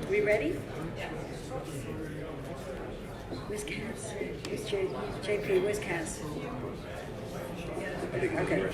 We ready? Where's Cass? Where's JP? Where's Cass? Okay.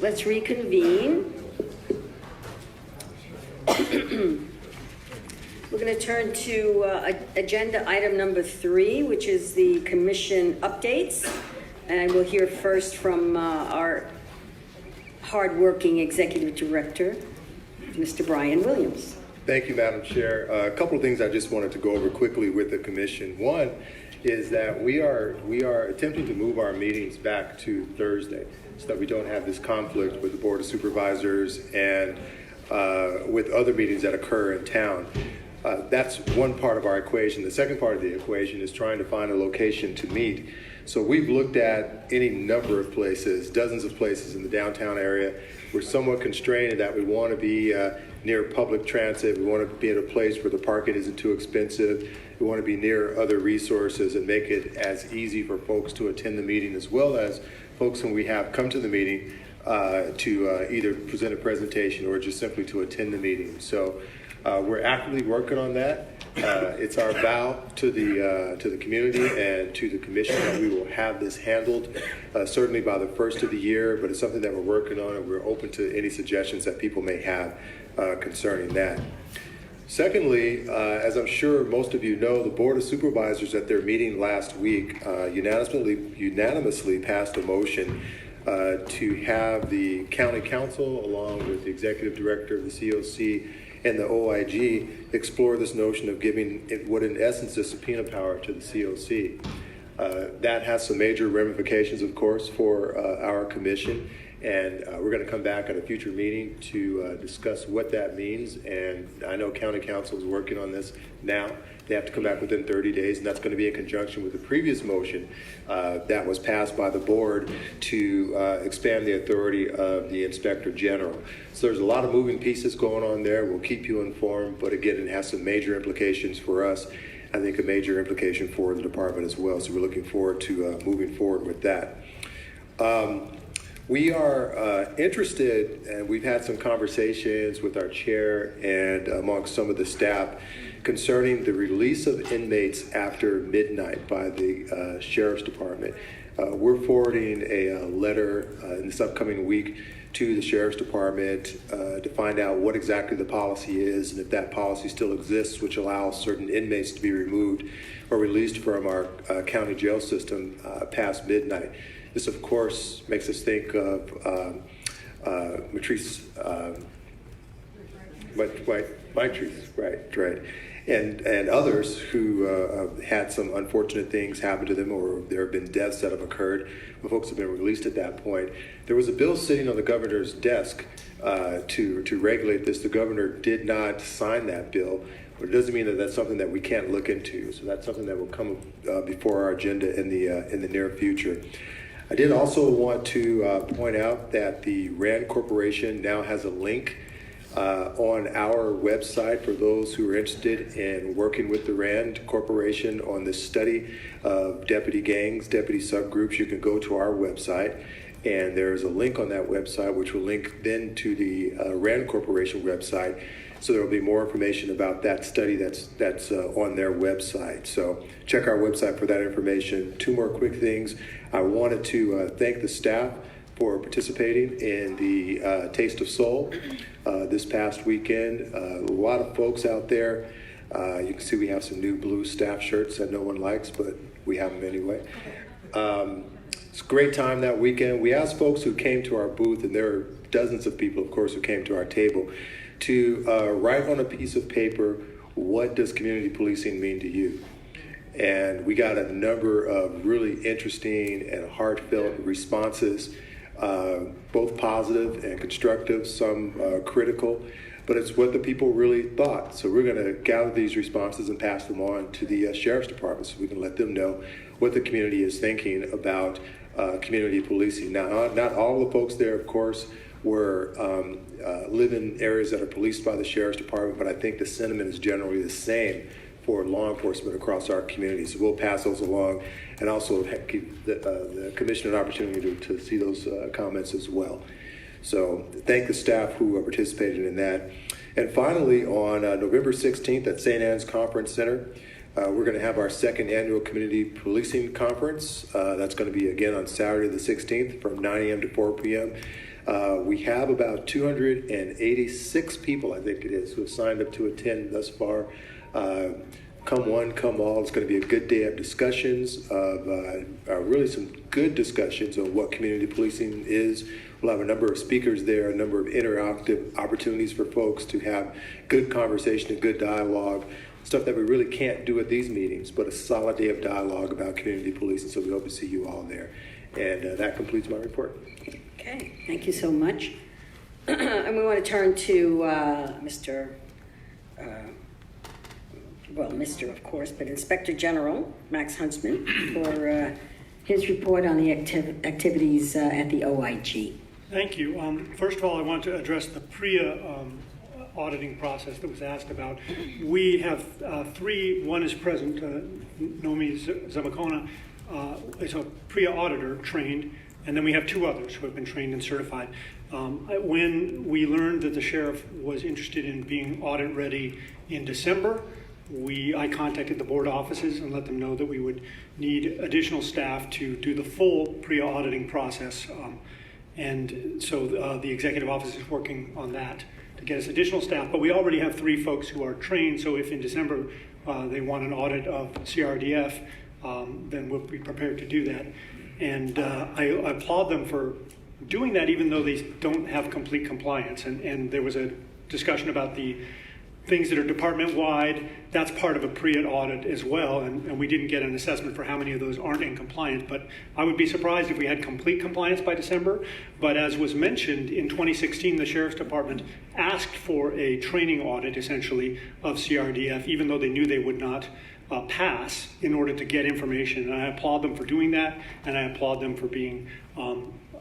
Let's reconvene. We're going to turn to agenda item number 3, which is the commission updates. And we'll hear first from our hardworking executive director, Mr. Brian Williams. Thank you, Madam Chair. A couple of things I just wanted to go over quickly with the commission. One is that we are attempting to move our meetings back to Thursday so that we don't have this conflict with the Board of Supervisors and with other meetings that occur in town. That's one part of our equation. The second part of the equation is trying to find a location to meet. So we've looked at any number of places, dozens of places in the downtown area. We're somewhat constrained in that we want to be near public transit. We want to be at a place where the parking isn't too expensive. We want to be near other resources and make it as easy for folks to attend the meeting, as well as folks when we have come to the meeting to either present a presentation or just simply to attend the meeting. So we're actively working on that. It's our vow to the community and to the commission that we will have this handled certainly by the first of the year, but it's something that we're working on, and we're open to any suggestions that people may have concerning that. Secondly, as I'm sure most of you know, the Board of Supervisors at their meeting last week unanimously passed a motion to have the County Council, along with the Executive Director of the COC and the OIG, explore this notion of giving what in essence is subpoena power to the COC. That has some major ramifications, of course, for our commission. And we're going to come back at a future meeting to discuss what that means. And I know County Council is working on this now. They have to come back within 30 days, and that's going to be in conjunction with the previous motion that was passed by the board to expand the authority of the Inspector General. So there's a lot of moving pieces going on there. We'll keep you informed, but again, it has some major implications for us. I think a major implication for the department as well. So we're looking forward to moving forward with that. We are interested, and we've had some conversations with our chair and amongst some of the staff concerning the release of inmates after midnight by the Sheriff's Department. We're forwarding a letter in this upcoming week to the Sheriff's Department to find out what exactly the policy is and if that policy still exists, which allows certain inmates to be removed or released from our county jail system past midnight. This, of course, makes us think of Matrice, right, and others who had some unfortunate things happen to them, or there have been deaths that have occurred when folks have been released at that point. There was a bill sitting on the governor's desk to regulate this. The governor did not sign that bill, but it doesn't mean that that's something that we can't look into. So that's something that will come before our agenda in the near future. I did also want to point out that the RAND Corporation now has a link on our website for those who are interested in working with the RAND Corporation on this study of deputy gangs, deputy subgroups. You can go to our website, and there's a link on that website which will link then to the RAND Corporation website. So there will be more information about that study that's on their website. So check our website for that information. Two more quick things. I wanted to thank the staff for participating in the Taste of Soul this past weekend. A lot of folks out there. You can see we have some new blue staff shirts that no one likes, but we have them anyway. It's a great time that weekend. We asked folks who came to our booth, and there are dozens of people, of course, who came to our table, to write on a piece of paper, what does community policing mean to you? And we got a number of really interesting and heartfelt responses, both positive and constructive, some critical, but it's what the people really thought. So we're going to gather these responses and pass them on to the Sheriff's Department so we can let them know what the community is thinking about community policing. Now, not all the folks there, of course, live in areas that are policed by the Sheriff's Department, but I think the sentiment is generally the same for law enforcement across our community. So we'll pass those along and also give the Commission an opportunity to see those comments as well. So thank the staff who participated in that. And finally, on November 16th at St. Anne's Conference Center, we're going to have our second annual Community Policing Conference. That's going to be again on Saturday the 16th from 9 a.m. to 4 p.m. We have about 286 people, I think it is, who have signed up to attend thus far. Come one, come all. It's going to be a good day of discussions, of really some good discussions on what community policing is. We'll have a number of speakers there, a number of interactive opportunities for folks to have good conversation and good dialogue, stuff that we really can't do at these meetings, but a solid day of dialogue about community policing. So we hope to see you all there. And that completes my report. Okay, thank you so much. And we want to turn to Mr. of course, but Inspector General Max Huntsman for his report on the activities at the OIG. Thank you. First of all, I want to address the PREA auditing process that was asked about. We have three. One is present, Nomi Zamakona, is a PREA auditor trained, and then we have two others who have been trained and certified. When we learned that the sheriff was interested in being audit ready in December, I contacted the board offices and let them know that we would need additional staff to do the full PREA auditing process. And so the executive office is working on that to get us additional staff. But we already have three folks who are trained, so if in December they want an audit of CRDF, then we'll be prepared to do that. And I applaud them for doing that, even though they don't have complete compliance. And there was a discussion about the things that are department-wide. That's part of a PREA audit as well, and we didn't get an assessment for how many of those aren't in compliance, but I would be surprised if we had complete compliance by December. But as was mentioned, in 2016, the Sheriff's Department asked for a training audit, essentially, of CRDF, even though they knew they would not pass, in order to get information. And I applaud them for doing that, and I applaud them for being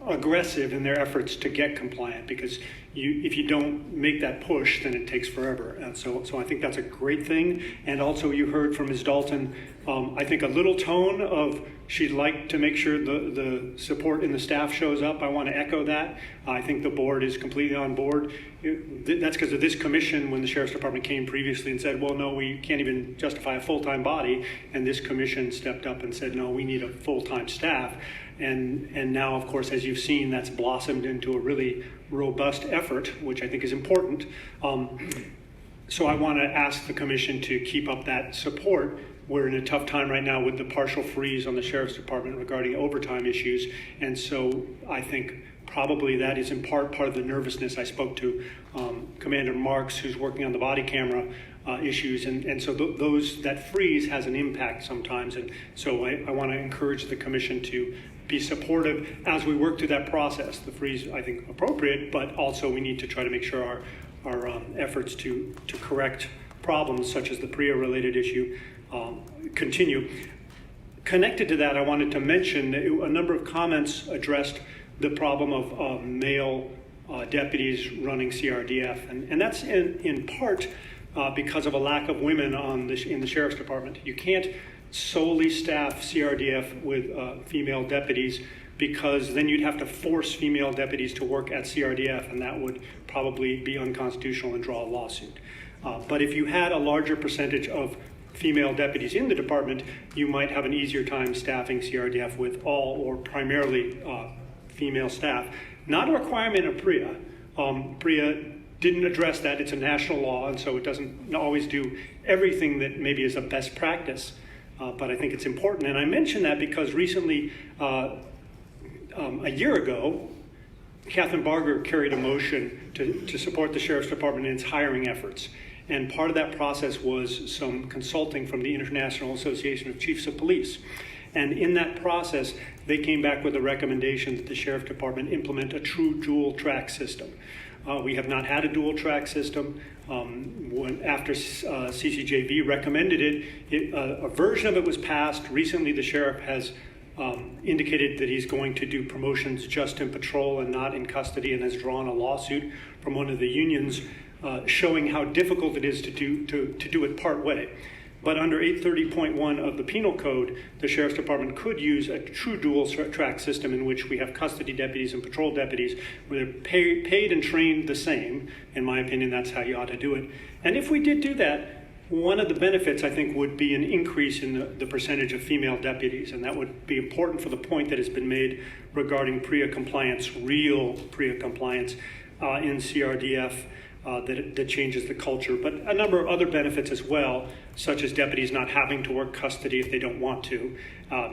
aggressive in their efforts to get compliant, because if you don't make that push, then it takes forever. And so I think that's a great thing. And also, you heard from Ms. Dalton, I think a little tone of she'd like to make sure the support in the staff shows up. I want to echo that. I think the board is completely on board. That's because of this commission. When the Sheriff's Department came previously and said, well, no, we can't even justify a full-time body, and this commission stepped up and said, no, we need a full-time staff. And now, of course, as you've seen, that's blossomed into a really robust effort, which I think is important. So I want to ask the commission to keep up that support. We're in a tough time right now with the partial freeze on the Sheriff's Department regarding overtime issues. And so I think probably that is in part of the nervousness. I spoke to Commander Marks, who's working on the body camera issues, and so that freeze has an impact sometimes. And so I want to encourage the commission to be supportive as we work through that process. The freeze, I think, appropriate, but also we need to try to make sure our efforts to correct problems such as the PREA-related issue continue. Connected to that, I wanted to mention a number of comments addressed the problem of male deputies running CRDF, and that's in part because of a lack of women in the Sheriff's Department. You can't solely staff CRDF with female deputies, because then you'd have to force female deputies to work at CRDF, and that would probably be unconstitutional and draw a lawsuit. But if you had a larger percentage of female deputies in the department, you might have an easier time staffing CRDF with all or primarily female staff. Not a requirement of PREA. PREA didn't address that. It's a national law, and so it doesn't always do everything that maybe is a best practice. But I think it's important. And I mention that because recently, a year ago, Catherine Barger carried a motion to support the Sheriff's Department in its hiring efforts. And part of that process was some consulting from the International Association of Chiefs of Police. And in that process, they came back with a recommendation that the Sheriff's Department implement a true dual track system. We have not had a dual track system. After CCJV recommended it, a version of it was passed. Recently, the sheriff has indicated that he's going to do promotions just in patrol and not in custody, and has drawn a lawsuit from one of the unions showing how difficult it is to do it part way. But under 830.1 of the Penal Code, the Sheriff's Department could use a true dual track system in which we have custody deputies and patrol deputies where they're paid and trained the same. In my opinion, that's how you ought to do it. And if we did do that, one of the benefits, I think, would be an increase in the percentage of female deputies, and that would be important for the point that has been made regarding PREA compliance, real PREA compliance in CRDF. That changes the culture, but a number of other benefits as well, such as deputies not having to work custody if they don't want to,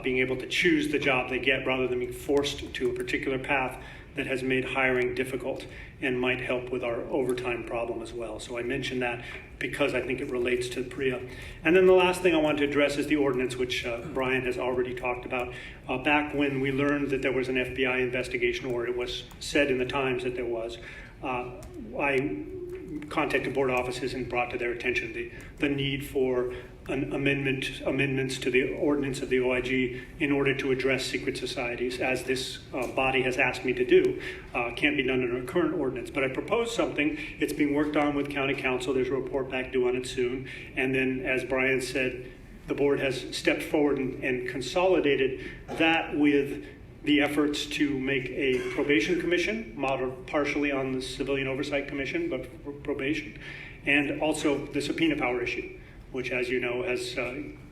being able to choose the job they get rather than being forced to a particular path that has made hiring difficult and might help with our overtime problem as well. So I mentioned that because I think it relates to PREA. And then the last thing I want to address is the ordinance, which Brian has already talked about. Back when we learned that there was an FBI investigation, or it was said in the Times that there was, I contacted board offices and brought to their attention the need for an amendments to the ordinance of the OIG in order to address secret societies, as this body has asked me to do. Can't be done under a current ordinance, but I proposed something. It's being worked on with county council. There's a report back due on it soon. And then, as Brian said, the board has stepped forward and consolidated that with the efforts to make a probation commission, modeled partially on the Civilian Oversight Commission, but for probation, and also the subpoena power issue, which, as you know, has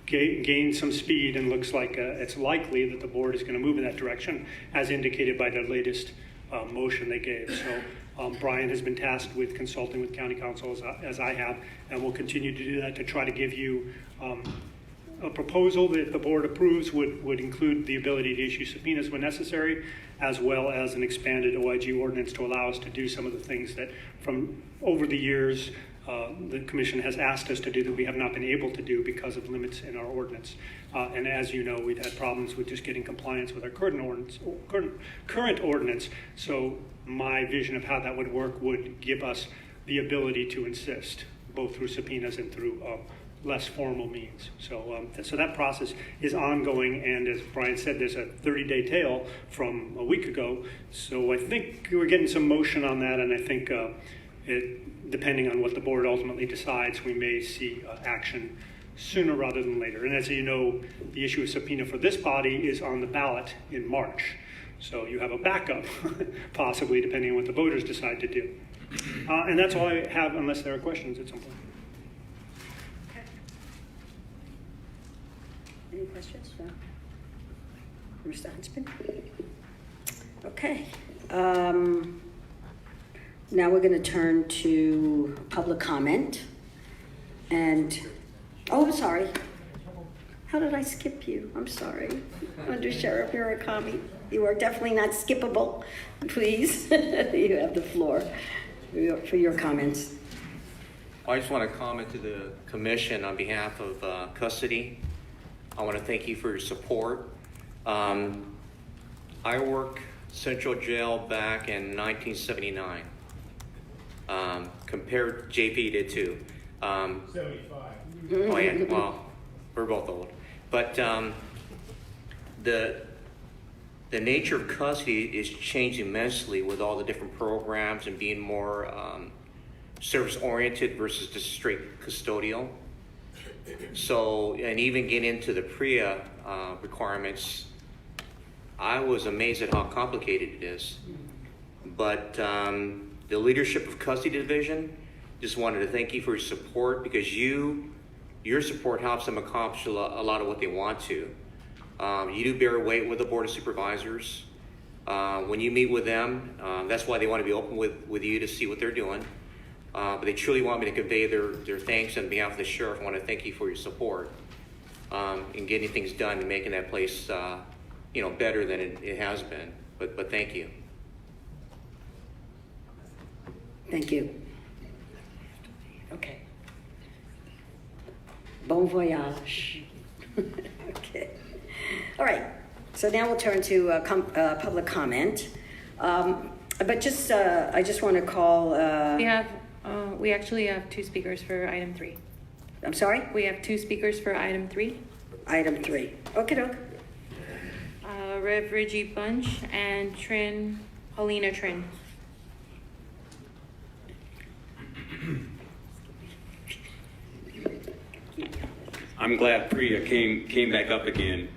gained some speed and looks like it's likely that the board is going to move in that direction, as indicated by their latest motion they gave. So Brian has been tasked with consulting with county council, as I have, and will continue to do that to try to give you a proposal that the board approves would include the ability to issue subpoenas when necessary, as well as an expanded OIG ordinance to allow us to do some of the things that from over the years the commission has asked us to do that we have not been able to do because of limits in our ordinance. And as you know, we've had problems with just getting compliance with our current ordinance. So my vision of how that would work would give us the ability to insist, both through subpoenas and through less formal means. So so that process is ongoing, and as Brian said, there's a 30-day tail from a week ago. So I think we're getting some motion on that, and I think depending on what the board ultimately decides, we may see action sooner rather than later. And as you know, the issue of subpoena for this body is on the ballot in March. So you have a backup, possibly, depending on what the voters decide to do. And that's all I have, unless there are questions at some point. Any questions for Mr. Huntsman? Okay. Now we're going to turn to public comment. And, oh, I'm sorry. How did I skip you? I'm sorry. Under Sheriff Murakami, you are definitely not skippable. Please, you have the floor for your comments. I just want to comment to the commission on behalf of custody. I want to thank you for your support. I worked Central Jail back in 1979. Compared, JP did too. 75. Oh yeah, well, we're both old. But the nature of custody is changed immensely with all the different programs and being more service-oriented versus just straight custodial. So, and even getting into the PREA requirements, I was amazed at how complicated it is. But the leadership of custody division just wanted to thank you for your support, because your support helps them accomplish a lot of what they want to. You do bear weight with the Board of Supervisors. When you meet with them, that's why they want to be open with you to see what they're doing. But they truly want me to convey their thanks on behalf of the sheriff. I want to thank you for your support in getting things done and making that place better than it has been. But thank you. Thank you. Okay. Bon voyage. Okay. All right. So now we'll turn to public comment. But just, I just want to call. We actually have two speakers for item 3. I'm sorry? We have two speakers for item 3. Item 3. Okay, doke. Rev Reggie Bunch, and Paulina Trin. I'm glad Priya came back up again,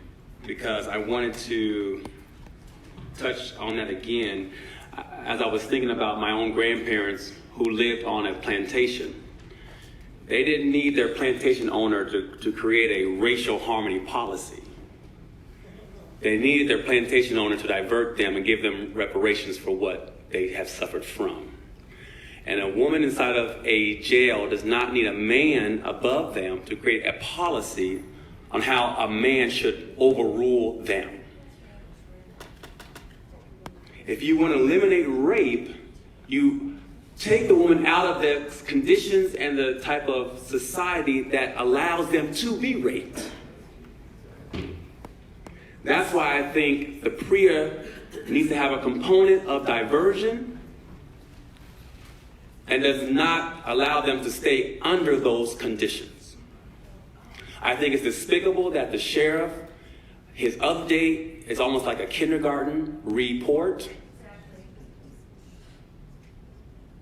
because I wanted to touch on that again as I was thinking about my own grandparents who lived on a plantation. They didn't need their plantation owner to create a racial harmony policy. They needed their plantation owner to divert them and give them reparations for what they have suffered from. And a woman inside of a jail does not need a man above them to create a policy on how a man should overrule them. If you want to eliminate rape, you take the woman out of the conditions and the type of society that allows them to be raped. That's why I think the PREA needs to have a component of diversion and does not allow them to stay under those conditions. I think it's despicable that the sheriff, his update is almost like a kindergarten report.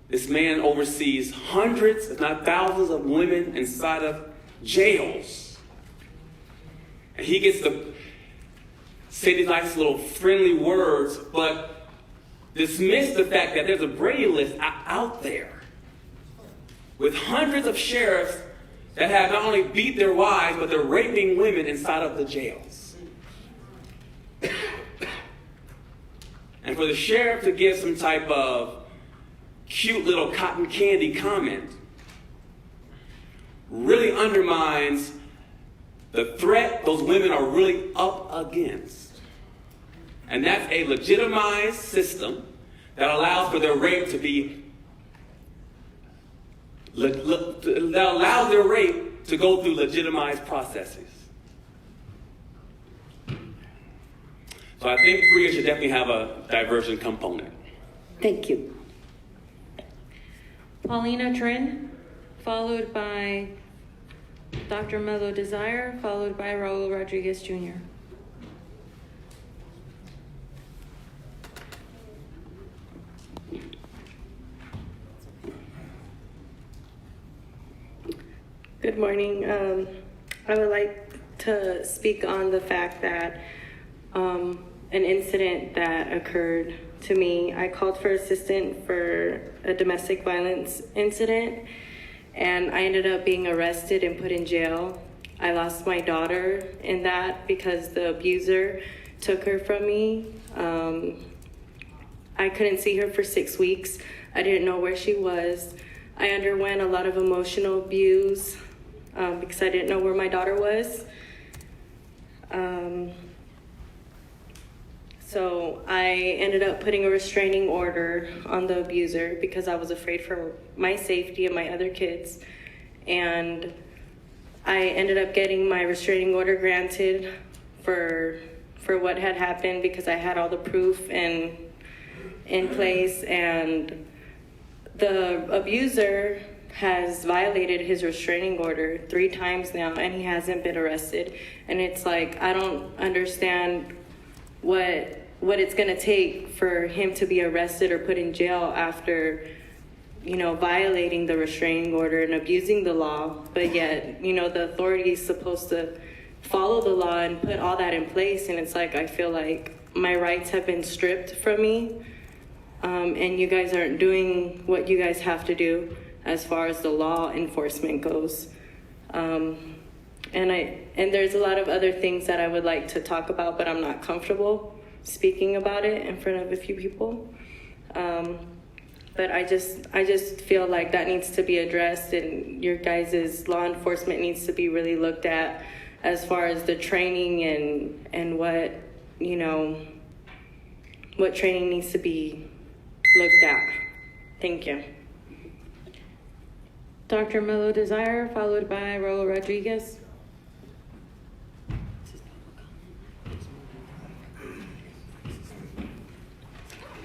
This man oversees hundreds, if not thousands, of women inside of jails. And he gets to say these nice little friendly words, but dismiss the fact that there's a Brady list out there with hundreds of sheriffs that have not only beat their wives, but they're raping women inside of the jails. And for the sheriff to give some type of cute little cotton candy comment really undermines the threat those women are really up against. And that's a legitimized system that allows for their rape to be that allows their rape to go through legitimized processes. So I think PREA should definitely have a diversion component. Thank you. Paulina Trin, followed by Dr. Melo Desire, followed by Raul Rodriguez Jr. Good morning. I would like to speak on the fact that an incident that occurred to me. I called for assistance for a domestic violence incident, and I ended up being arrested and put in jail. I lost my daughter in that because the abuser took her from me. I couldn't see her for 6 weeks. I didn't know where she was. I underwent a lot of emotional abuse because I didn't know where my daughter was. So I ended up putting a restraining order on the abuser because I was afraid for my safety and my other kids. And I ended up getting my restraining order granted for what had happened because I had all the proof in place. And the abuser has violated his restraining order 3 times now, and he hasn't been arrested. And it's like, I don't understand what it's gonna take for him to be arrested or put in jail after, violating the restraining order and abusing the law. But yet, the authority is supposed to follow the law and put all that in place. And it's like, I feel like my rights have been stripped from me. And you guys aren't doing what you guys have to do as far as the law enforcement goes. And there's a lot of other things that I would like to talk about, but I'm not comfortable speaking about it in front of a few people. But I just feel like that needs to be addressed, and your guys' law enforcement needs to be really looked at as far as the training and what training needs to be looked at. Thank you. Dr. Melo Desire, followed by Raul Rodriguez.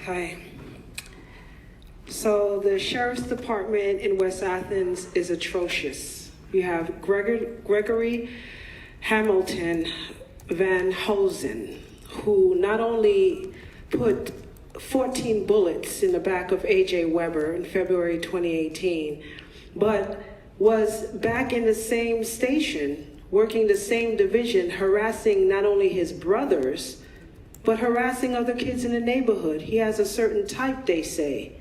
Hi. So the Sheriff's Department in West Athens is atrocious. You have Gregory Hamilton Van Hosen, who not only put 14 bullets in the back of A.J. Weber in February 2018, but was back in the same station, working the same division, harassing not only his brothers, but harassing other kids in the neighborhood. He has a certain type, they say.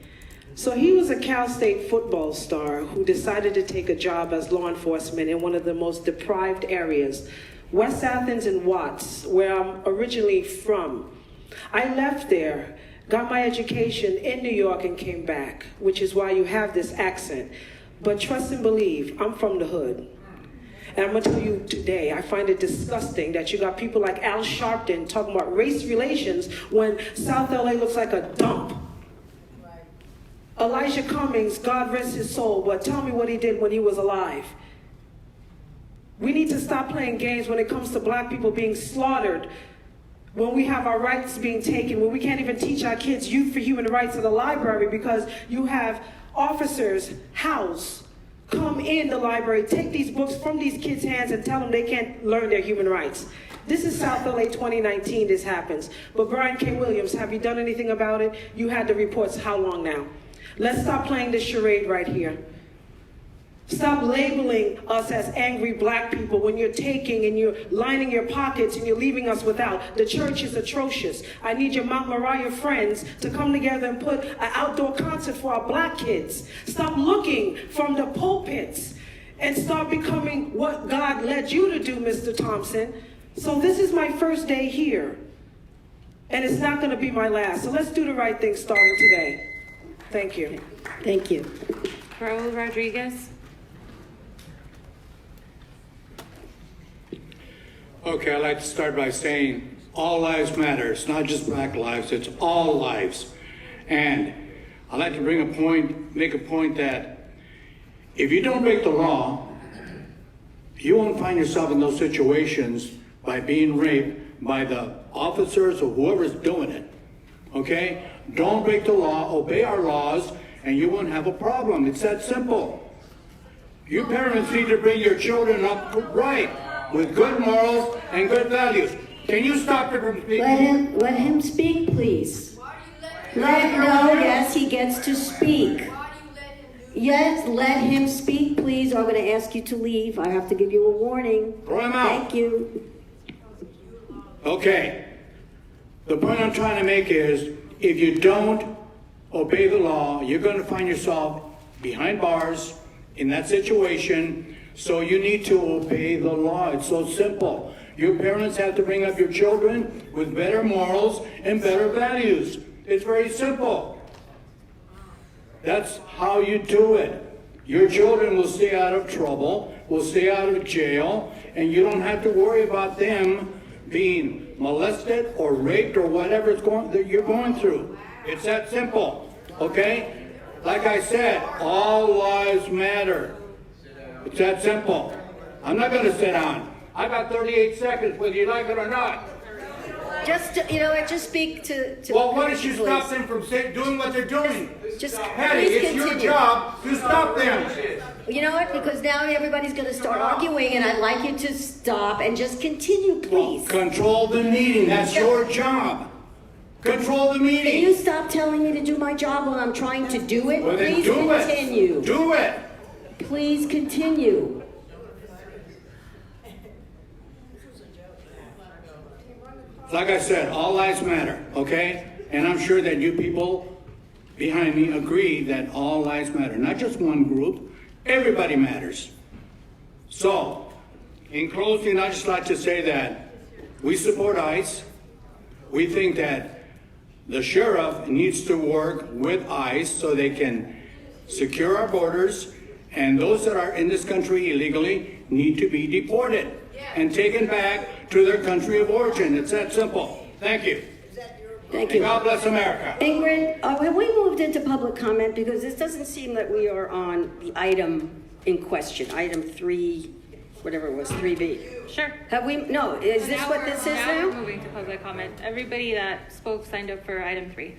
So he was a Cal State football star who decided to take a job as law enforcement in one of the most deprived areas, West Athens and Watts, where I'm originally from. I left there, got my education in New York and came back, which is why you have this accent. But trust and believe, I'm from the hood. And I'm gonna tell you today, I find it disgusting that you got people like Al Sharpton talking about race relations when South LA looks like a dump. Elijah Cummings, God rest his soul, but tell me what he did when he was alive. We need to stop playing games when it comes to black people being slaughtered, when we have our rights being taken, when we can't even teach our kids Youth for Human Rights in the library because you have officers house come in the library, take these books from these kids' hands and tell them they can't learn their human rights. This is South LA 2019, this happens. But Brian K. Williams, have you done anything about it? You had the reports how long now? Let's stop playing this charade right here. Stop labeling us as angry black people when you're taking and you're lining your pockets and you're leaving us without. The church is atrocious. I need your Mount Moriah friends to come together and put an outdoor concert for our black kids. Stop looking from the pulpits and start becoming what God led you to do, Mr. Thompson. So this is my first day here, and it's not going to be my last. So let's do the right thing starting today. Thank you. Thank you. Raul Rodriguez. Okay, I'd like to start by saying all lives matter. It's not just black lives, it's all lives. And I'd like to make a point that if you don't break the law, you won't find yourself in those situations by being raped by the officers or whoever's doing it. Okay? Don't break the law, obey our laws, and you won't have a problem. It's that simple. You parents need to bring your children up right, with good morals and good values. Can you stop her from speaking? Let him speak, please. Yes, he gets to speak. Yes, let him speak, please. I'm going to ask you to leave. I have to give you a warning. Throw him out. Thank you. Okay. The point I'm trying to make is, if you don't obey the law, you're going to find yourself behind bars in that situation. So you need to obey the law. It's so simple. Your parents have to bring up your children with better morals and better values. It's very simple. That's how you do it. Your children will stay out of trouble, will stay out of jail, and you don't have to worry about them being molested or raped or whatever that you're going through. It's that simple, okay? Like I said, all lives matter. It's that simple. I'm not going to sit down. I got 38 seconds, whether you like it or not. Just speak to Well, why don't you please. stop them from doing what they're doing? Just Patty, please it's your continue. job to stop them. You know what? Because now everybody's going to start arguing, and I'd like you to stop and just continue, please. Control the meeting. That's your job. Control the Can you meeting. stop telling me to do my job when I'm trying to do it? Well, then Please do continue. it. Do it. Please continue. Like I said, all lives matter, okay? And I'm sure that you people behind me agree that all lives matter. Not just one group. Everybody matters. So, in closing, I'd just like to say that we support ICE. We think that the sheriff needs to work with ICE so they can secure our borders, and those that are in this country illegally need to be deported and taken back to their country of origin. It's that simple. Thank you. Thank And you. God bless America. Ingrid, have we moved into public comment? Because this doesn't seem that we are on the item in question, item 3, whatever it was, 3B. Sure. Have we, no, is this what this is Now we're now? moving to public comment. Everybody that spoke signed up for item 3.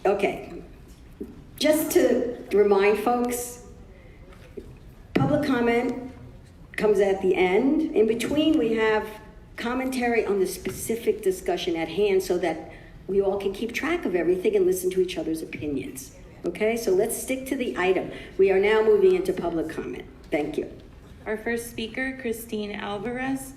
Okay. Just to remind folks, public comment comes at the end. In between, we have commentary on the specific discussion at hand so that we all can keep track of everything and listen to each other's opinions. Okay, so let's stick to the item. We are now moving into public comment. Thank you. Our first speaker, Christine Alvarez.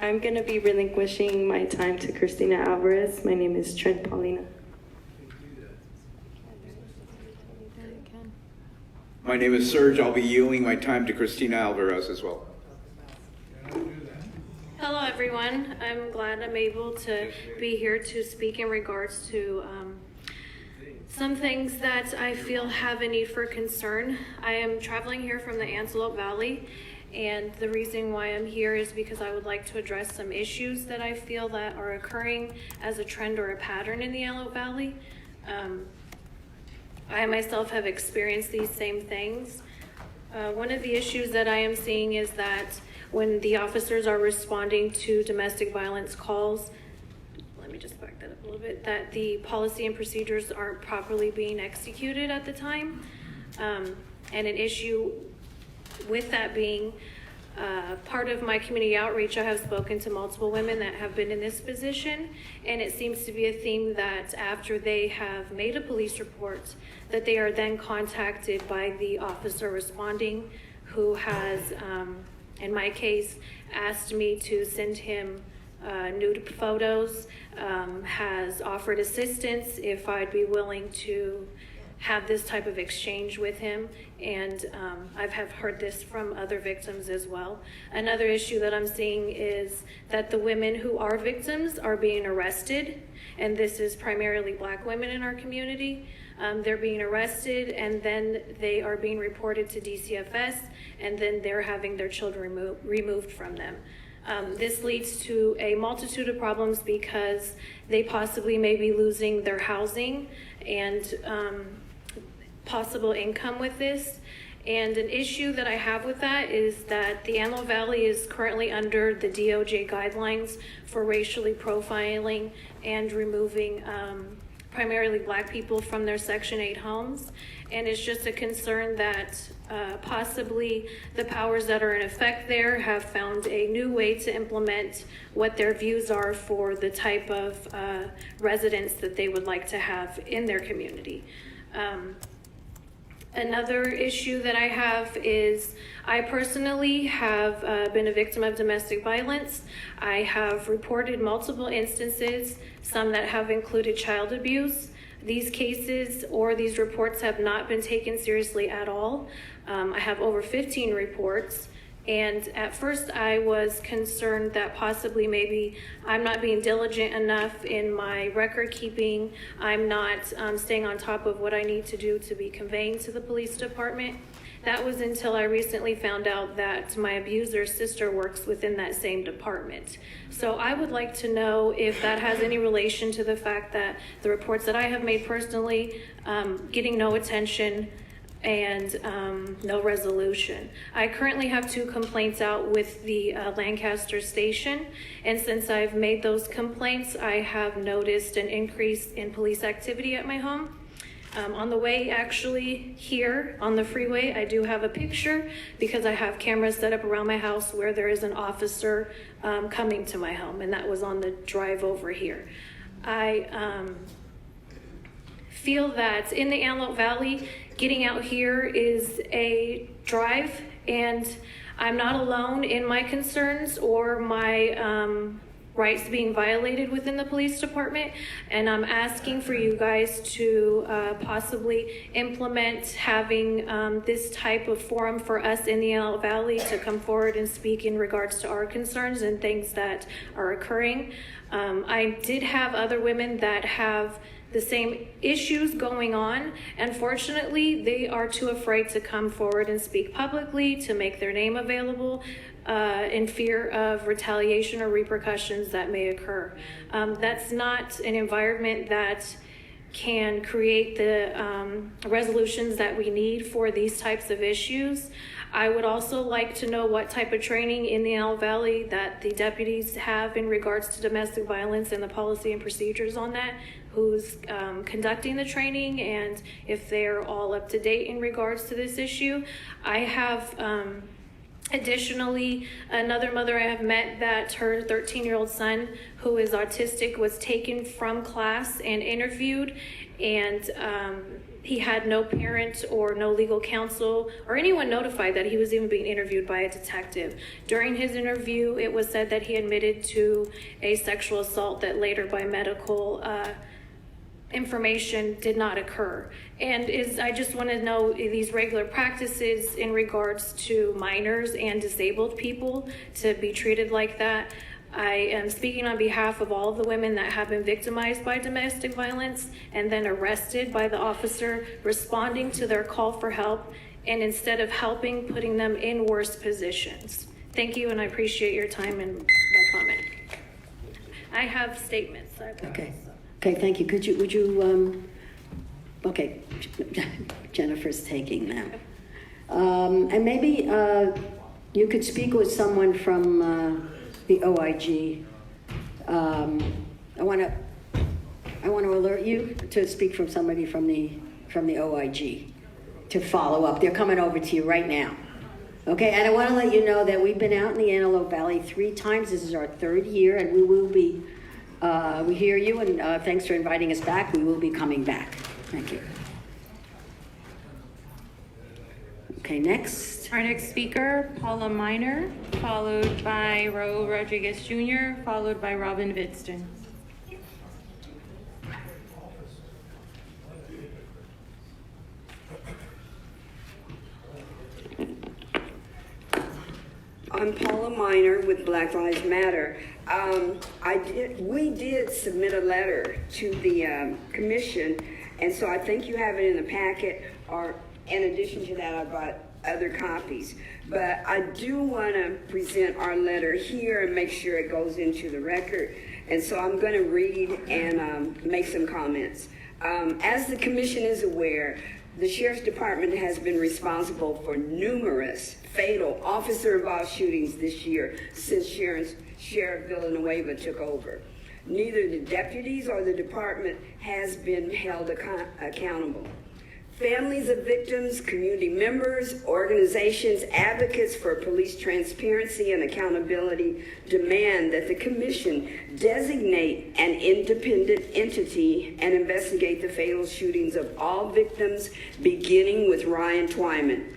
I'm going to be relinquishing my time to Christina Alvarez. My name is Trent Paulina. My name is Serge. I'll be yielding my time to Christina Alvarez as well. Hello, everyone. I'm glad I'm able to be here to speak in regards to some things that I feel have a need for concern. I am traveling here from the Antelope Valley, and the reason why I'm here is because I would like to address some issues that I feel that are occurring as a trend or a pattern in the Antelope Valley. I myself have experienced these same things. One of the issues that I am seeing is that when the officers are responding to domestic violence calls, let me just back that up a little bit, that the policy and procedures aren't properly being executed at the time. And an issue with that being part of my community outreach, I have spoken to multiple women that have been in this position, and it seems to be a theme that after they have made a police report, that they are then contacted by the officer responding, who has, in my case, asked me to send him nude photos, has offered assistance if I'd be willing to have this type of exchange with him, and I have heard this from other victims as well. Another issue that I'm seeing is that the women who are victims are being arrested, and this is primarily Black women in our community. They're being arrested, and then they are being reported to DCFS, and then they're having their children removed from them. This leads to a multitude of problems because they possibly may be losing their housing and possible income with this. And an issue that I have with that is that the Antelope Valley is currently under the DOJ guidelines for racially profiling and removing primarily Black people from their Section 8 homes. And it's just a concern that possibly the powers that are in effect there have found a new way to implement what their views are for the type of residents that they would like to have in their community. Another issue that I have is I personally have been a victim of domestic violence. I have reported multiple instances, some that have included child abuse. These cases or these reports have not been taken seriously at all. I have over 15 reports. And at first I was concerned that possibly maybe I'm not being diligent enough in my record keeping. I'm not staying on top of what I need to do to be conveying to the police department. That was until I recently found out that my abuser's sister works within that same department. So I would like to know if that has any relation to the fact that the reports that I have made personally getting no attention and no resolution. I currently have 2 complaints out with the Lancaster station, and since I've made those complaints, I have noticed an increase in police activity at my home. On the way actually here on the freeway, I do have a picture because I have cameras set up around my house where there is an officer coming to my home, and that was on the drive over here. I feel that in the Antelope Valley, getting out here is a drive, and I'm not alone in my concerns or my rights being violated within the police department, and I'm asking for you guys to possibly implement having this type of forum for us in the Antelope Valley to come forward and speak in regards to our concerns and things that are occurring. I did have other women that have the same issues going on. Unfortunately, they are too afraid to come forward and speak publicly, to make their name available, in fear of retaliation or repercussions that may occur. That's not an environment that can create the resolutions that we need for these types of issues. I would also like to know what type of training in the Antelope Valley that the deputies have in regards to domestic violence and the policy and procedures on that, who's conducting the training, and if they're all up to date in regards to this issue. I have additionally, another mother I have met that her 13-year-old son, who is autistic, was taken from class and interviewed, and he had no parent or no legal counsel or anyone notified that he was even being interviewed by a detective. During his interview, it was said that he admitted to a sexual assault that later, by medical information, did not occur. And I just want to know these regular practices in regards to minors and disabled people to be treated like that. I am speaking on behalf of all of the women that have been victimized by domestic violence and then arrested by the officer responding to their call for help, and instead of helping, putting them in worse positions. Thank you, and I appreciate your time and my comment. I have statements. Okay. Okay, thank you. Would you, okay, Jennifer's taking them. And maybe you could speak with someone from the OIG. I want to alert you to speak from somebody from the OIG to follow up. They're coming over to you right now. Okay, and I want to let you know that we've been out in the Antelope Valley 3 times. This is our 3rd year, and we will be, we hear you, and thanks for inviting us back. We will be coming back. Thank you. Okay, next. Our next speaker, Paula Miner, followed by Raul Rodriguez Jr., followed by Robin Vidston. I'm Paula Miner with Black Lives Matter. We did submit a letter to the commission, and so I think you have it in the packet, or in addition to that, I brought other copies. But I do want to present our letter here and make sure it goes into the record. And so I'm going to read and make some comments. As the commission is aware, the Sheriff's Department has been responsible for fatal officer-involved shootings this year since Sheriff Villanueva took over. Neither the deputies or the department has been held accountable. Families of victims, community members, organizations, advocates for police transparency and accountability demand that the commission designate an independent entity and investigate the fatal shootings of all victims, beginning with Ryan Twyman.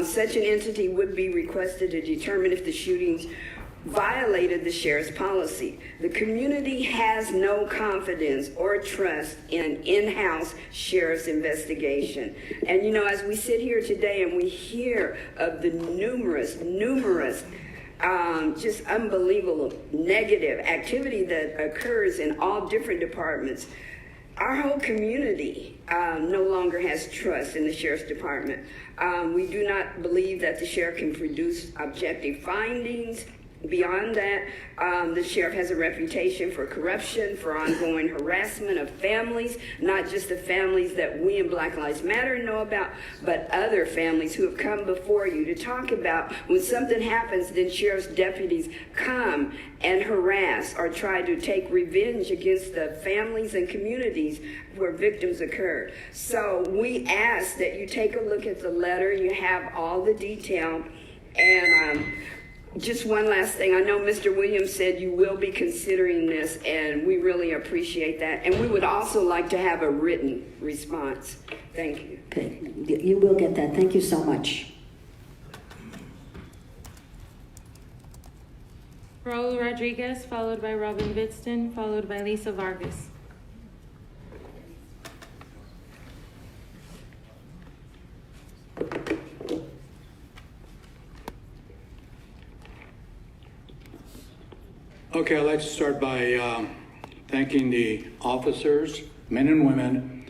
Such an entity would be requested to determine if the shootings violated the sheriff's policy. The community has no confidence or trust in in-house sheriff's investigation. And you know, as we sit here today and we hear of the numerous, just unbelievable negative activity that occurs in all different departments, our whole community no longer has trust in the Sheriff's Department. We do not believe that the sheriff can produce objective findings. Beyond that, the sheriff has a reputation for corruption, for ongoing harassment of families, not just the families that we in Black Lives Matter know about, but other families who have come before you to talk about when something happens, then sheriff's deputies come and harass or try to take revenge against the families and communities where victims occurred. So we ask that you take a look at the letter. You have all the detail. And just one last thing. I know Mr. Williams said you will be considering this, and we really appreciate that. And we would also like to have a written response. Thank you. Okay, you will get that. Thank you so much. Raul Rodriguez, followed by Robin Vidston, followed by Lisa Vargas. Okay, I'd like to start by thanking the officers, men and women,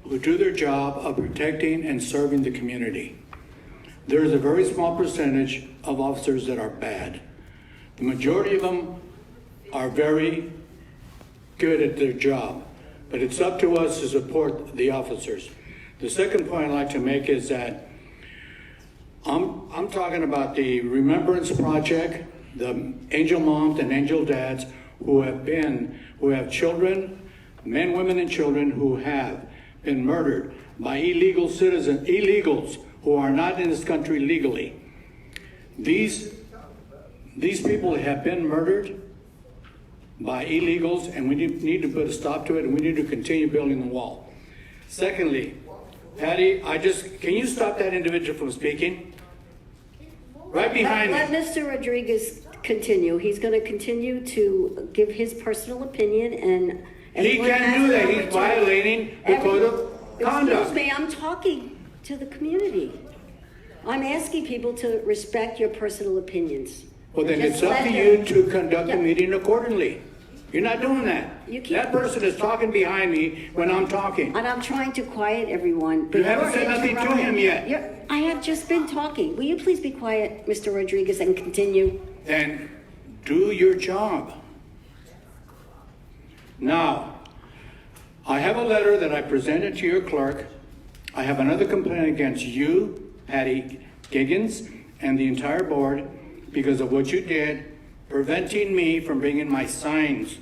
who do their job of protecting and serving the community. There is a very small percentage of officers that are bad. The majority of them are very good at their job, but it's up to us to support the officers. The second point I'd like to make is that I'm talking about the Remembrance Project, the angel moms and angel dads who have children, men, women, and children who have been murdered by illegals who are not in this country legally. These people have been murdered by illegals, and we need to put a stop to it, and we need to continue building the wall. Secondly, Patty, can you stop that individual from speaking? Right behind me. Let Mr. Rodriguez continue. He's going to continue to give his personal opinion, and He can't do that. He's violating the code of conduct. Excuse me, I'm talking to the community. I'm asking people to respect your personal opinions. Well, then Just it's up let to them- you to conduct the Yeah. meeting accordingly. You're not doing that. You can't- That person is talking behind me when I'm talking. And I'm trying to quiet everyone. but You haven't you're said nothing to interrupting. him yet. I have just been talking. Will you please be quiet, Mr. Rodriguez, and continue? Then do your job. Now, I have a letter that I presented to your clerk. I have another complaint against you, Patty Giggins, and the entire board because of what you did, preventing me from bringing my signs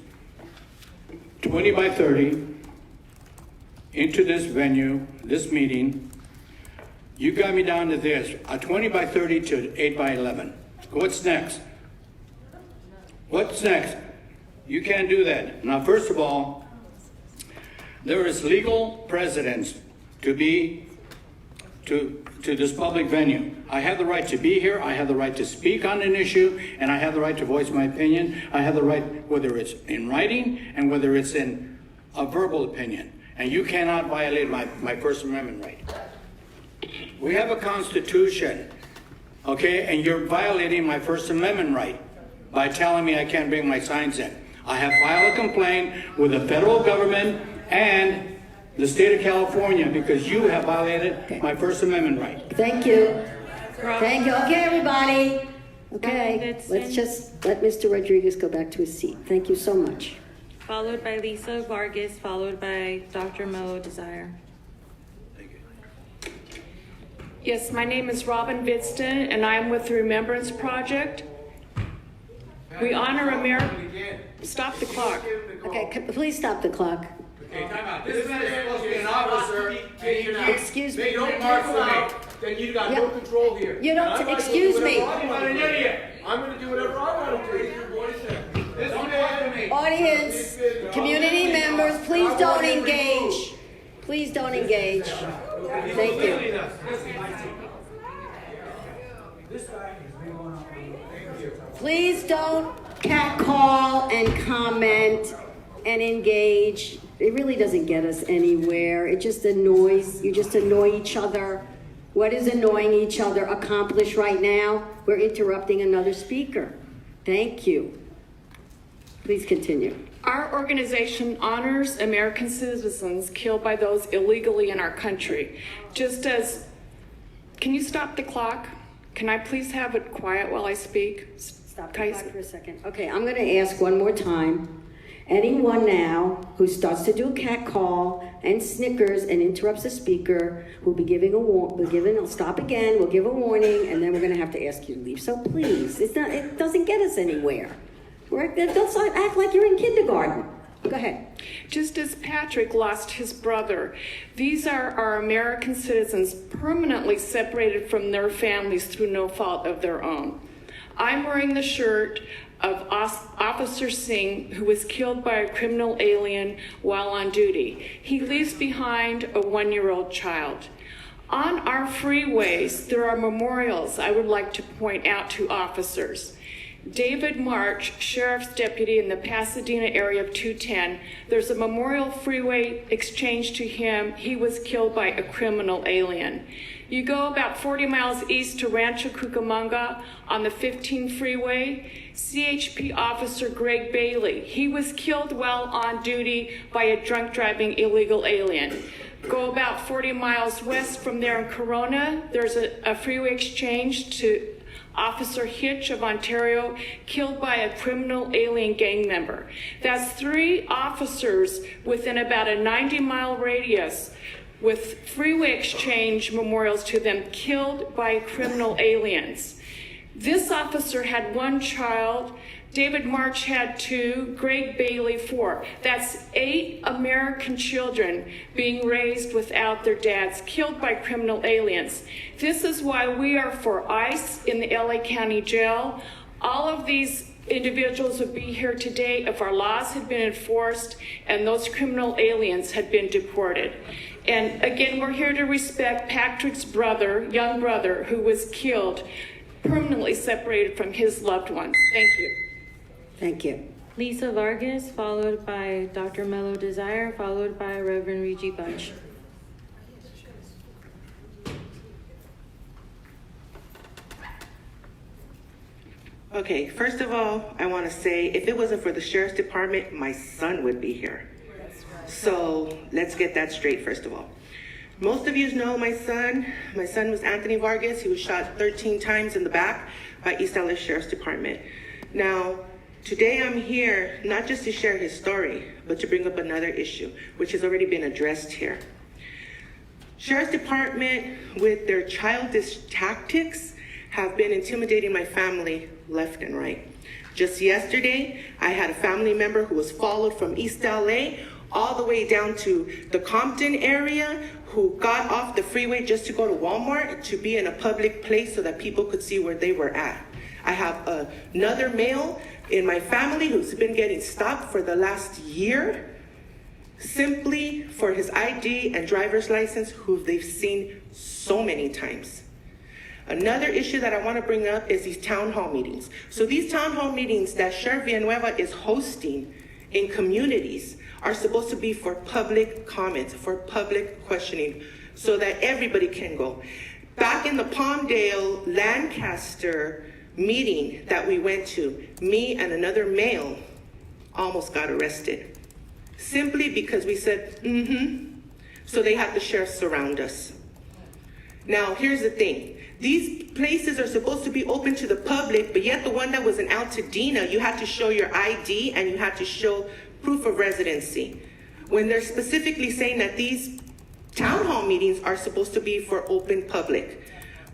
20 by 30 into this venue, this meeting. You got me down to this, a 20 by 30 to 8 by 11. What's next? What's next? You can't do that. Now, first of all, there is legal precedence to this public venue. I have the right to be here, I have the right to speak on an issue, and I have the right to voice my opinion. I have the right, whether it's in writing and whether it's in a verbal opinion. And you cannot violate my First Amendment right. We have a constitution, okay, and you're violating my First Amendment right by telling me I can't bring my signs in. I have filed a complaint with the federal government and the state of California because you have violated my First Amendment right. Thank you. Thank you. Okay, everybody. Okay, That's let's it. just let Mr. Rodriguez go back to his seat. Thank you so much. Followed by Lisa Vargas, followed by Dr. Mello Desire. Yes, my name is Robin Vidston, and I am with the Remembrance Project. We honor America. Stop the clock. Okay, please stop the clock. Okay, time out. This man is supposed to be an officer, and he keeps Excuse me. they don't mark for me. Then you got no control here. You don't- And I'm gonna excuse do me. whatever I want to do. I'm going to do whatever I want to do. This man, Audience, community members, please don't engage. Please don't engage. Thank you. Please don't catcall and comment and engage. It really doesn't get us anywhere. It just annoys, you just annoy each other. What is annoying each other accomplish right now? We're interrupting another speaker. Thank you. Please continue. Our organization honors American citizens killed by those illegally in our country. Just as, can you stop the clock? Can I please have it quiet while I speak? Stop the clock for a second. Okay, I'm going to ask one more time. Anyone now who starts to do a cat call and snickers and interrupts the speaker, we'll be giving I'll stop again, we'll give a warning, and then we're going to have to ask you to leave. So please, it doesn't get us anywhere. Don't act like you're in kindergarten. Go ahead. Just as Patrick lost his brother, these are our American citizens permanently separated from their families through no fault of their own. I'm wearing the shirt of Officer Singh, who was killed by a criminal alien while on duty. He leaves behind a 1-year-old child. On our freeways, there are memorials I would like to point out to officers. David March, sheriff's deputy in the Pasadena area of 210, there's a memorial freeway exchanged to him. He was killed by a criminal alien. You go about 40 miles east to Rancho Cucamonga on the 15 freeway, CHP officer Greg Bailey. He was killed while on duty by a drunk driving illegal alien. Go about 40 miles west from there in Corona, there's a freeway exchange Officer Hitch of Ontario, killed by a criminal alien gang member. That's 3 officers within about a 90-mile radius with freeway exchange memorials to them, killed by criminal aliens. This officer had 1 child, David March had 2, Greg Bailey 4. That's 8 American children being raised without their dads, killed by criminal aliens. This is why we are for ICE in the LA County Jail. All of these individuals would be here today if our laws had been enforced and those criminal aliens had been deported. And again, we're here to respect Patrick's brother, young brother, who was killed, permanently separated from his loved ones. Thank you. Thank you. Lisa Vargas, followed by Dr. Mello Desire, followed by Reverend Reggie Bunch. Okay, first of all, I want to say, if it wasn't for the Sheriff's Department, my son would be here. So let's get that straight, first of all. Most of you know my son. My son was Anthony Vargas. He was shot 13 times in the back by East LA Sheriff's Department. Now, today I'm here not just to share his story, but to bring up another issue, which has already been addressed here. Sheriff's Department, with their childish tactics, have been intimidating my family left and right. Just yesterday, I had a family member who was followed from East LA all the way down to the Compton area, who got off the freeway just to go to Walmart to be in a public place so that people could see where they were at. I have another male in my family who's been getting stopped for the last year simply for his ID and driver's license, who they've seen so many times. Another issue that I want to bring up is these town hall meetings. So these town hall meetings that Sheriff Villanueva is hosting in communities are supposed to be for public comments, for public questioning, so that everybody can go. Back in the Palmdale, Lancaster meeting that we went to, me and another male almost got arrested, simply because we said, so they had the sheriff surround us. Now, here's the thing. These places are supposed to be open to the public, but yet the one that was in Altadena, you had to show your ID and you had to show proof of residency. When they're specifically saying that these town hall meetings are supposed to be for open public.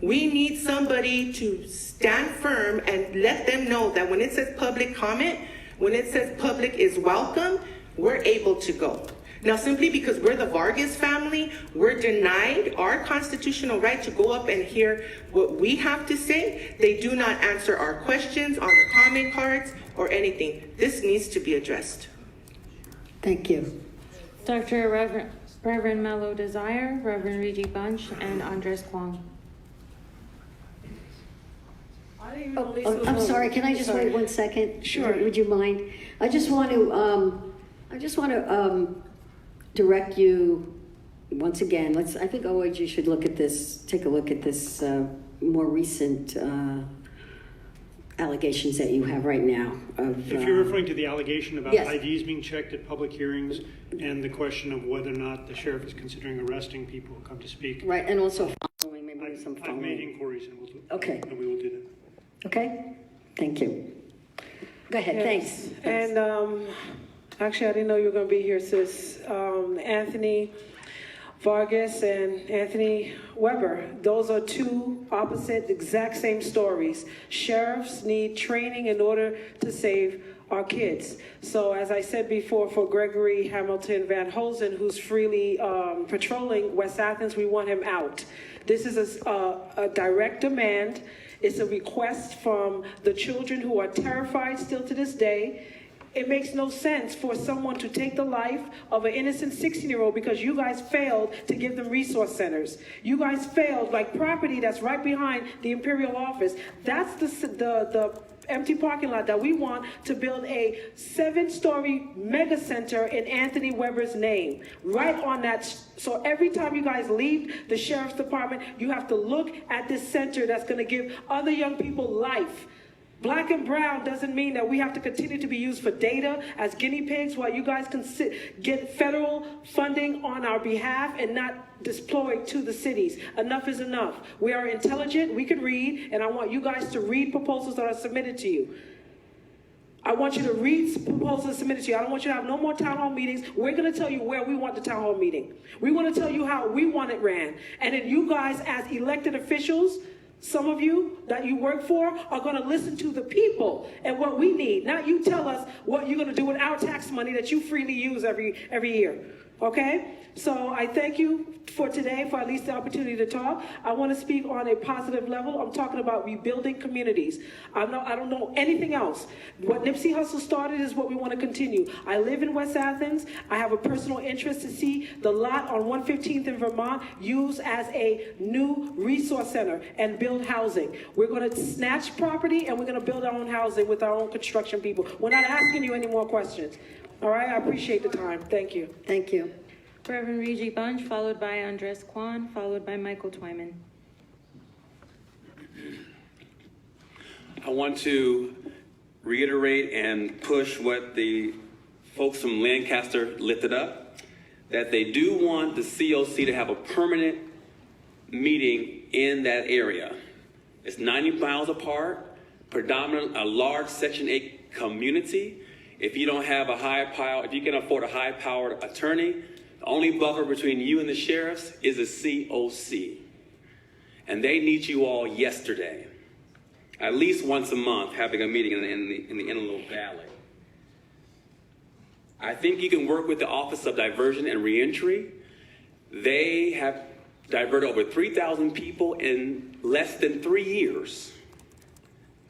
We need somebody to stand firm and let them know that when it says public comment, when it says public is welcome, we're able to go. Now, simply because we're the Vargas family, we're denied our constitutional right to go up and hear what we have to say. They do not answer our questions on the comment cards or anything. This needs to be addressed. Thank you. Dr. Reverend Mello Desire, Reverend Reggie Bunch, and Andres Kwong. I'm sorry, can I just wait 1 second? Sure. Would you mind? I just want to direct you once again. I think OIG should look at this, take a look at this more recent allegations that you have right now. If you're referring to the allegation about yes. IDs being checked at public hearings and the question of whether or not the sheriff is considering arresting people who come to speak. Right, and also following, maybe some following. I've made inquiries and Okay. we will do that. Okay, thank you. Go ahead, Yes. thanks. And actually, I didn't know you were going to be here, sis. Anthony Vargas and Anthony Weber. Those are 2 opposite, exact same stories. Sheriffs need training in order to save our kids. So as I said before, for Gregory Hamilton Van Hosen, who's freely patrolling West Athens, we want him out. This is a direct demand. It's a request from the children who are terrified still to this day. It makes no sense for someone to take the life of an innocent 16-year-old because you guys failed to give them resource centers. You guys failed, like property that's right behind the Imperial office. That's the empty parking lot that we want to build a 7-story mega center in Anthony Weber's name, right on that. So every time you guys leave the sheriff's department, you have to look at this center that's going to give other young people life. Black and brown doesn't mean that we have to continue to be used for data as guinea pigs while you guys can get federal funding on our behalf and not deployed to the cities. Enough is enough. We are intelligent, we can read, and I want you guys to read proposals that are submitted to you. I want you to read proposals submitted to you. I don't want you to have no more town hall meetings. We're going to tell you where we want the town hall meeting. We want to tell you how we want it ran. And then you guys as elected officials, some of you that you work for, are going to listen to the people and what we need. Not you tell us what you're going to do with our tax money that you freely use every year. Okay? So I thank you for today, for at least the opportunity to talk. I want to speak on a positive level. I'm talking about rebuilding communities. I don't know anything else. What Nipsey Hussle started is what we want to continue. I live in West Athens. I have a personal interest to see the lot on 115th in Vermont used as a new resource center and build housing. We're going to snatch property and we're going to build our own housing with our own construction people. We're not asking you any more questions. All right? I appreciate the time. Thank you. Thank you. Reverend Reggie Bunch, followed by Andres Kwan, followed by Michael Twyman. I want to reiterate and push what the folks from Lancaster lifted up, that they do want the COC to have a permanent meeting in that area. It's 90 miles apart, predominantly a large Section 8 community. If you don't have if you can afford a high-powered attorney, the only buffer between you and the sheriffs is a COC. And they need you all yesterday. At least once a month, having a meeting in the Antelope Valley. I think you can work with the Office of Diversion and Reentry. They have diverted over 3,000 people in less than 3 years.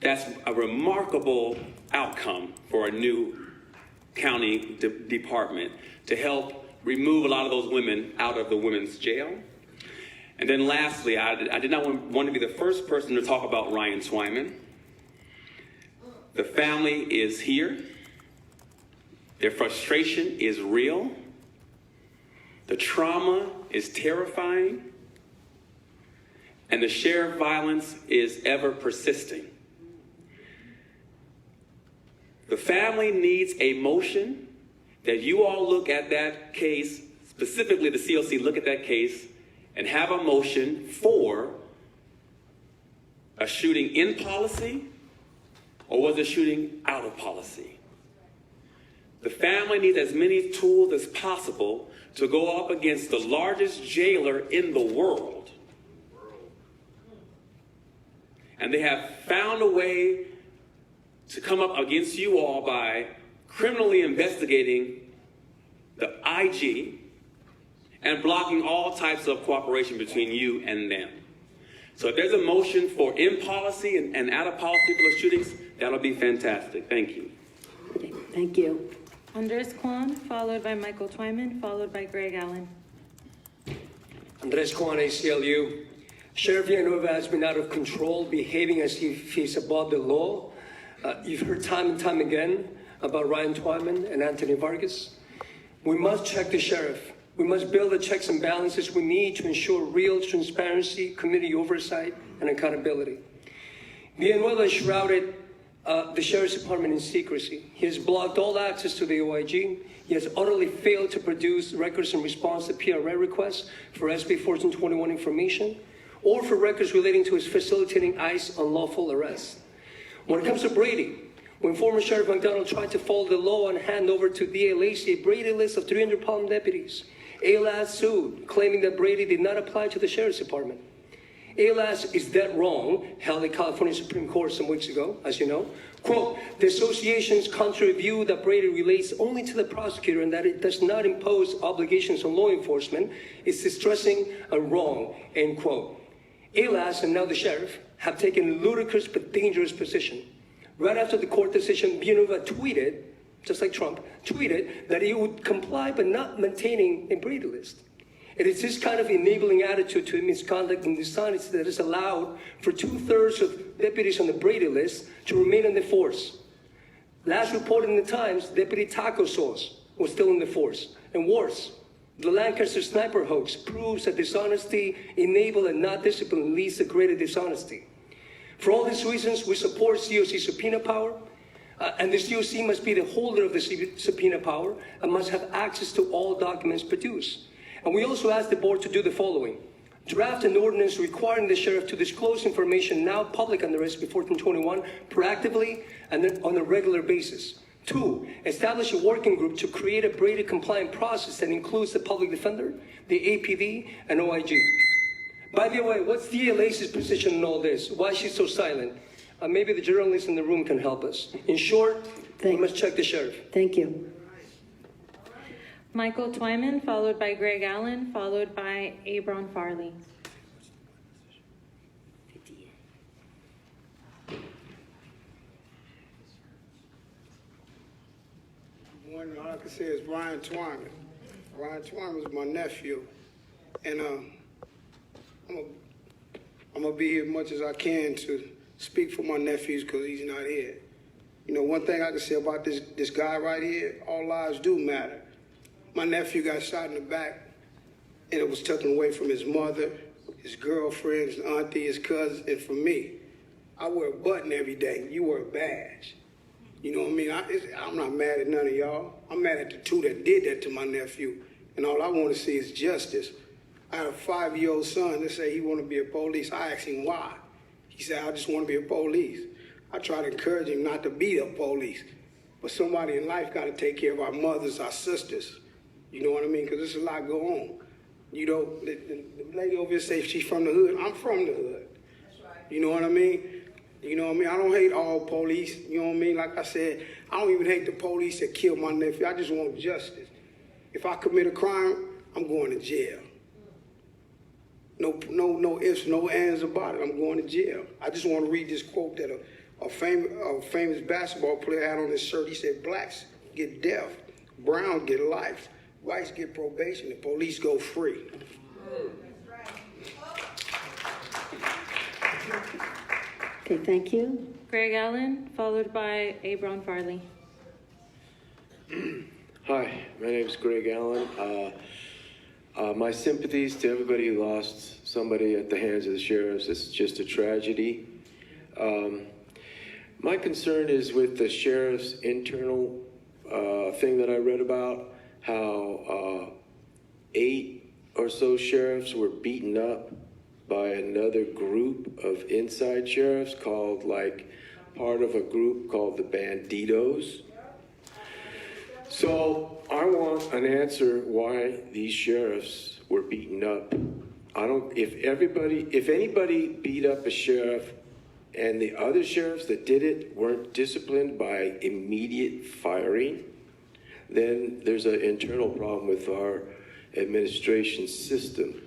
That's a remarkable outcome for a new county department to help remove a lot of those women out of the women's jail. And then lastly, I did not want to be the first person to talk about Ryan Twyman. The family is here. Their frustration is real. The trauma is terrifying. And the sheriff violence is ever persisting. The family needs a motion that you all look at that case, specifically the COC look at that case, and have a motion for a shooting in policy, or was a shooting out of policy? The family needs as many tools as possible to go up against the largest jailer in the world. And they have found a way to come up against you all by criminally investigating the IG and blocking all types of cooperation between you and them. So if there's a motion for in policy and out of policy for the shootings, that'll be fantastic. Thank you. Okay, thank you. Andres Kwan, followed by Michael Twyman, followed by Greg Allen. Andres Kwan, ACLU. Sheriff Villanueva has been out of control, behaving as if he's above the law. You've heard time and time again about Ryan Twyman and Anthony Vargas. We must check the sheriff. We must build the checks and balances we need to ensure real transparency, community oversight, and accountability. Villanueva shrouded the sheriff's department in secrecy. He has blocked all access to the OIG. He has utterly failed to produce records in response to PRA requests for SB 1421 information, or for records relating to his facilitating ICE unlawful arrests. When it comes to Brady, when former Sheriff McDonald tried to follow the law and hand over to DA Lacey a Brady list of 300 palm deputies, ALAS sued, claiming that Brady did not apply to the Sheriff's Department. ALAS is dead wrong, held in California Supreme Court some weeks ago, as you know. Quote, the association's contrary view that Brady relates only to the prosecutor and that it does not impose obligations on law enforcement is distressing and wrong, end quote. ALAS and now the sheriff have taken a ludicrous but dangerous position. Right after the court decision, Villanueva tweeted, just like Trump, tweeted that he would comply but not maintaining a Brady list. It is this kind of enabling attitude to misconduct and dishonesty that has allowed for 2/3 of deputies on the Brady list to remain in the force. Last reported in the Times, Deputy Taco Sauce was still in the force. And worse, the Lancaster sniper hoax proves that dishonesty enabled and not discipline leads to greater dishonesty. For all these reasons, we support COC subpoena power, and the COC must be the holder of the subpoena power and must have access to all documents produced. And we also ask the board to do the following. Draft an ordinance requiring the sheriff to disclose information now public on the SB 1421 proactively and then on a regular basis. 2, establish a working group to create a Brady compliant process that includes the public defender, the APD, and OIG. By the way, what's DLA's position on all this? Why is she so silent? Maybe the journalists in the room can help us. In short, we must check the sheriff. Thank you. Michael Twyman, followed by Greg Allen, followed by Abron Farley. One, all I can say is Ryan Twyman. Ryan Twyman is my nephew, and I'm gonna be here as much as I can to speak for my nephews because he's not here. You know, one thing I can say about this guy right here, all lives do matter. My nephew got shot in the back, and it was taken away from his mother, his girlfriend, his auntie, his cousin, and from me. I wear a button every day. You wear a badge. You know what I mean? I'm not mad at none of y'all. I'm mad at the two that did that to my nephew, and all I want to see is justice. I had a 5-year-old son that said he want to be a police. I asked him why. He said, I just want to be a police. I try to encourage him not to be a police, but somebody in life got to take care of our mothers, our sisters. You know what I mean? Because there's a lot go on. You know, the lady over here says she's from the hood. I'm from the hood. That's right. You know what I mean? You know what I mean? I don't hate all police. You know what I mean? Like I said, I don't even hate the police that killed my nephew. I just want justice. If I commit a crime, I'm going to jail. No ifs, no ands about it. I'm going to jail. I just want to read this quote that a famous basketball player had on his shirt. He said, blacks get death, browns get life, whites get probation, and police go free. Okay, thank you. Greg Allen, followed by Abron Farley. Hi, my name is Greg Allen. My sympathies to everybody who lost somebody at the hands of the sheriffs. It's just a tragedy. My concern is with the sheriff's internal thing that I read about, how 8 or so sheriffs were beaten up by another group of inside sheriffs called, like, part of a group called the Banditos. So I want an answer why these sheriffs were beaten up. If anybody beat up a sheriff and the other sheriffs that did it weren't disciplined by immediate firing, then there's an internal problem with our administration system.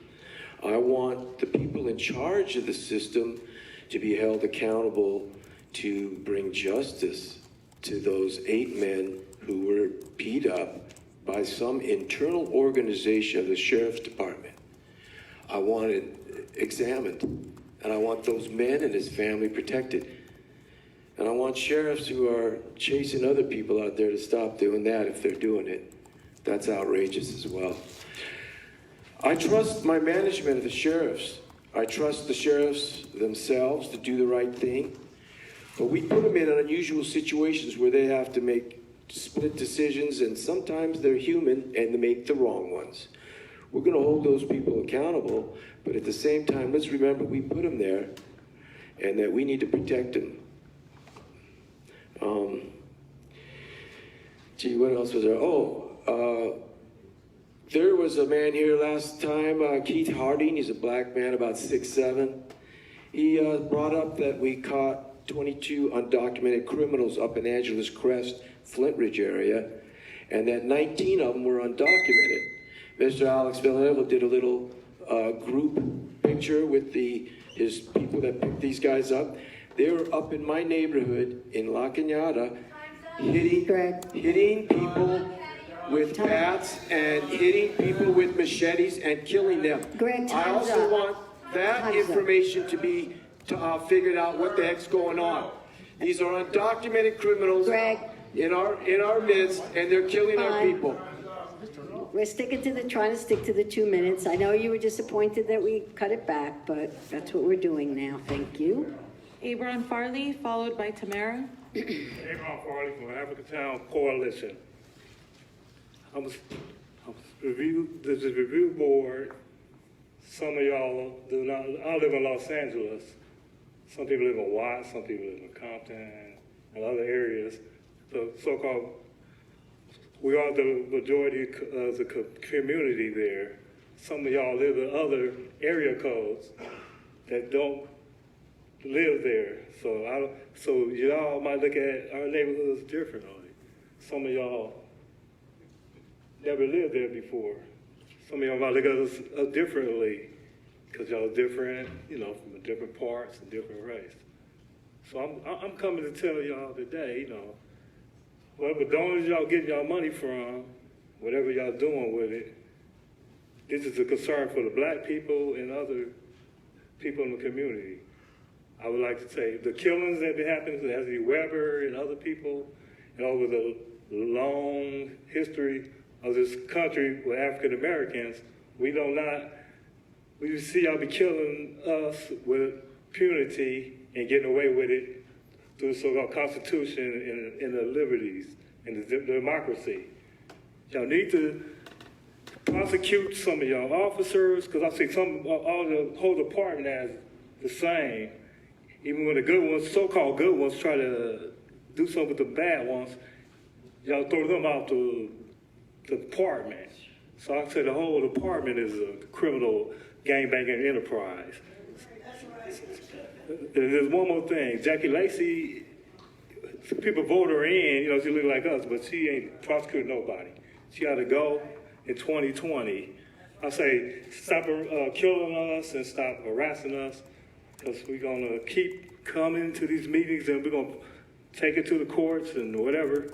I want the people in charge of the system to be held accountable to bring justice to those 8 men who were beat up by some internal organization of the sheriff's department. I want it examined, and I want those men and his family protected. And I want sheriffs who are chasing other people out there to stop doing that if they're doing it. That's outrageous as well. I trust my management of the sheriffs. I trust the sheriffs themselves to do the right thing. But we put them in unusual situations where they have to make split decisions, and sometimes they're human and they make the wrong ones. We're going to hold those people accountable, but at the same time, let's remember we put them there and that we need to protect them. What else was there? There was a man here last time, Keith Harding. He's a black man, about 6'7". He brought up that we caught 22 undocumented criminals up in Angeles Crest, Flint Ridge area, and that 19 of them were undocumented. Mr. Alex Villanova did a little group picture with his people that picked these guys up. They were up in my neighborhood in La Cañada, hitting people with bats and hitting people with machetes and killing them. I also want that information to be figured out what the heck's going on. These are undocumented criminals in our midst, and they're killing our people. We're trying to stick to the 2 minutes. I know you were disappointed that we cut it back, but that's what we're doing now. Thank you. Abron Farley, followed by Tamara. Avon Farley from Africatown Coalition. There's a review board. Some of y'all do not. I live in Los Angeles. Some people live in Watts, some people live in Compton, and other areas. The so-called, we are the majority of the community there. Some of y'all live in other area codes that don't live there. So y'all might look at our neighborhoods differently. Some of y'all never lived there before. Some of y'all might look at us differently because y'all are different, from different parts and different race. So I'm coming to tell y'all today, whatever donors y'all getting y'all money from, whatever y'all doing with it, this is a concern for the black people and other people in the community. I would like to say the killings that have happened to Anthony Weber and other people, and over the long history of this country with African Americans, we see y'all be killing us with impunity and getting away with it through the so-called Constitution and the liberties and the democracy. Y'all need to prosecute some of y'all officers, because I see all the whole department as the same. Even when the good ones, so-called good ones, try to do something with the bad ones, y'all throw them out the department. So I say the whole department is a criminal gangbanging enterprise. And there's one more thing. Jackie Lacey, people vote her in, she look like us, but she ain't prosecuting nobody. She ought to go in 2020. I say stop killing us and stop harassing us, because we're going to keep coming to these meetings and we're going to take it to the courts and whatever. And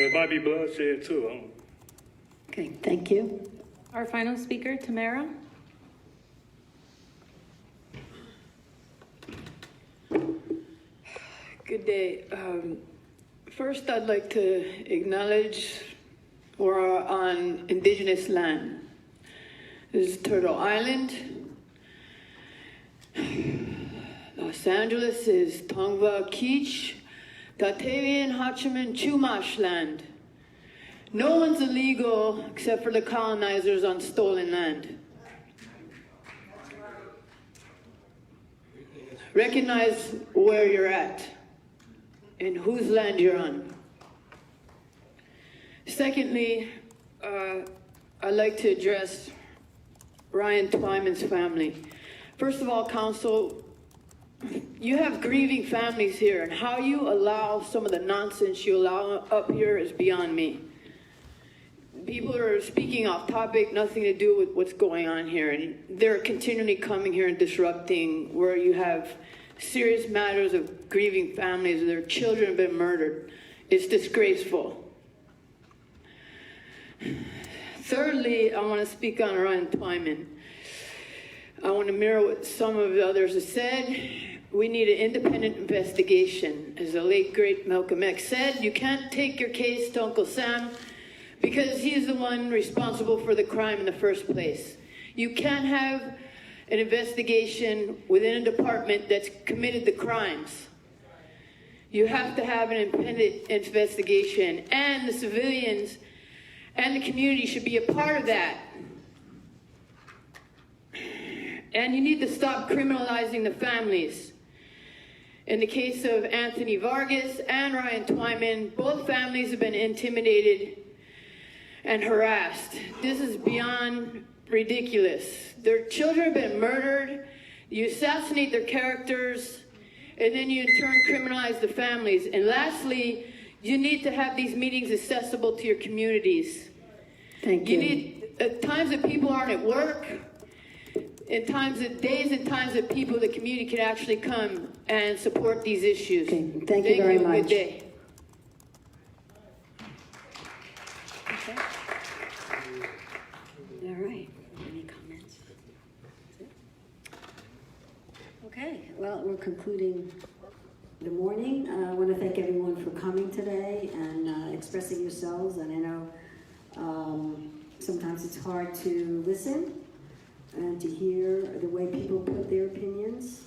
it might be bloodshed too. Okay, thank you. Our final speaker, Tamara. Good day. First, I'd like to acknowledge we're on indigenous land. This is Turtle Island. Los Angeles is Tongva Keech, Tatavian, Hachiman, Chumash land. No one's illegal except for the colonizers on stolen land. Recognize where you're at and whose land you're on. Secondly, I'd like to address Ryan Twyman's family. First of all, Council, you have grieving families here, and how you allow some of the nonsense you allow up here is beyond me. People are speaking off topic, nothing to do with what's going on here, and they're continually coming here and disrupting where you have serious matters of grieving families, their children have been murdered. It's disgraceful. Thirdly, I want to speak on Ryan Twyman. I want to mirror what some of the others have said. We need an independent investigation. As the late, great Malcolm X said, you can't take your case to Uncle Sam because he's the one responsible for the crime in the first place. You can't have an investigation within a department that's committed the crimes. You have to have an independent investigation, and the civilians and the community should be a part of that. And you need to stop criminalizing the families. In the case of Anthony Vargas and Ryan Twyman, both families have been intimidated and harassed. This is beyond ridiculous. Their children have been murdered, you assassinate their characters, and then you in turn criminalize the families. And lastly, you need to have these meetings accessible to your communities. Thank you. You need, at times that people aren't at work, in times of days and times that people, the community can actually come and support these issues. Okay, thank you very much. Good day. Okay. All right. Any comments? Okay, well, we're concluding the morning. I want to thank everyone for coming today and expressing yourselves. And I know sometimes it's hard to listen. and to hear the way people put their opinions.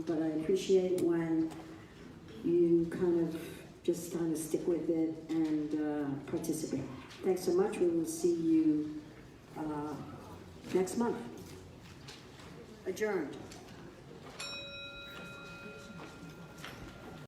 But I appreciate it when you kind of stick with it and participate. Thanks so much. We will see you next month. Adjourned.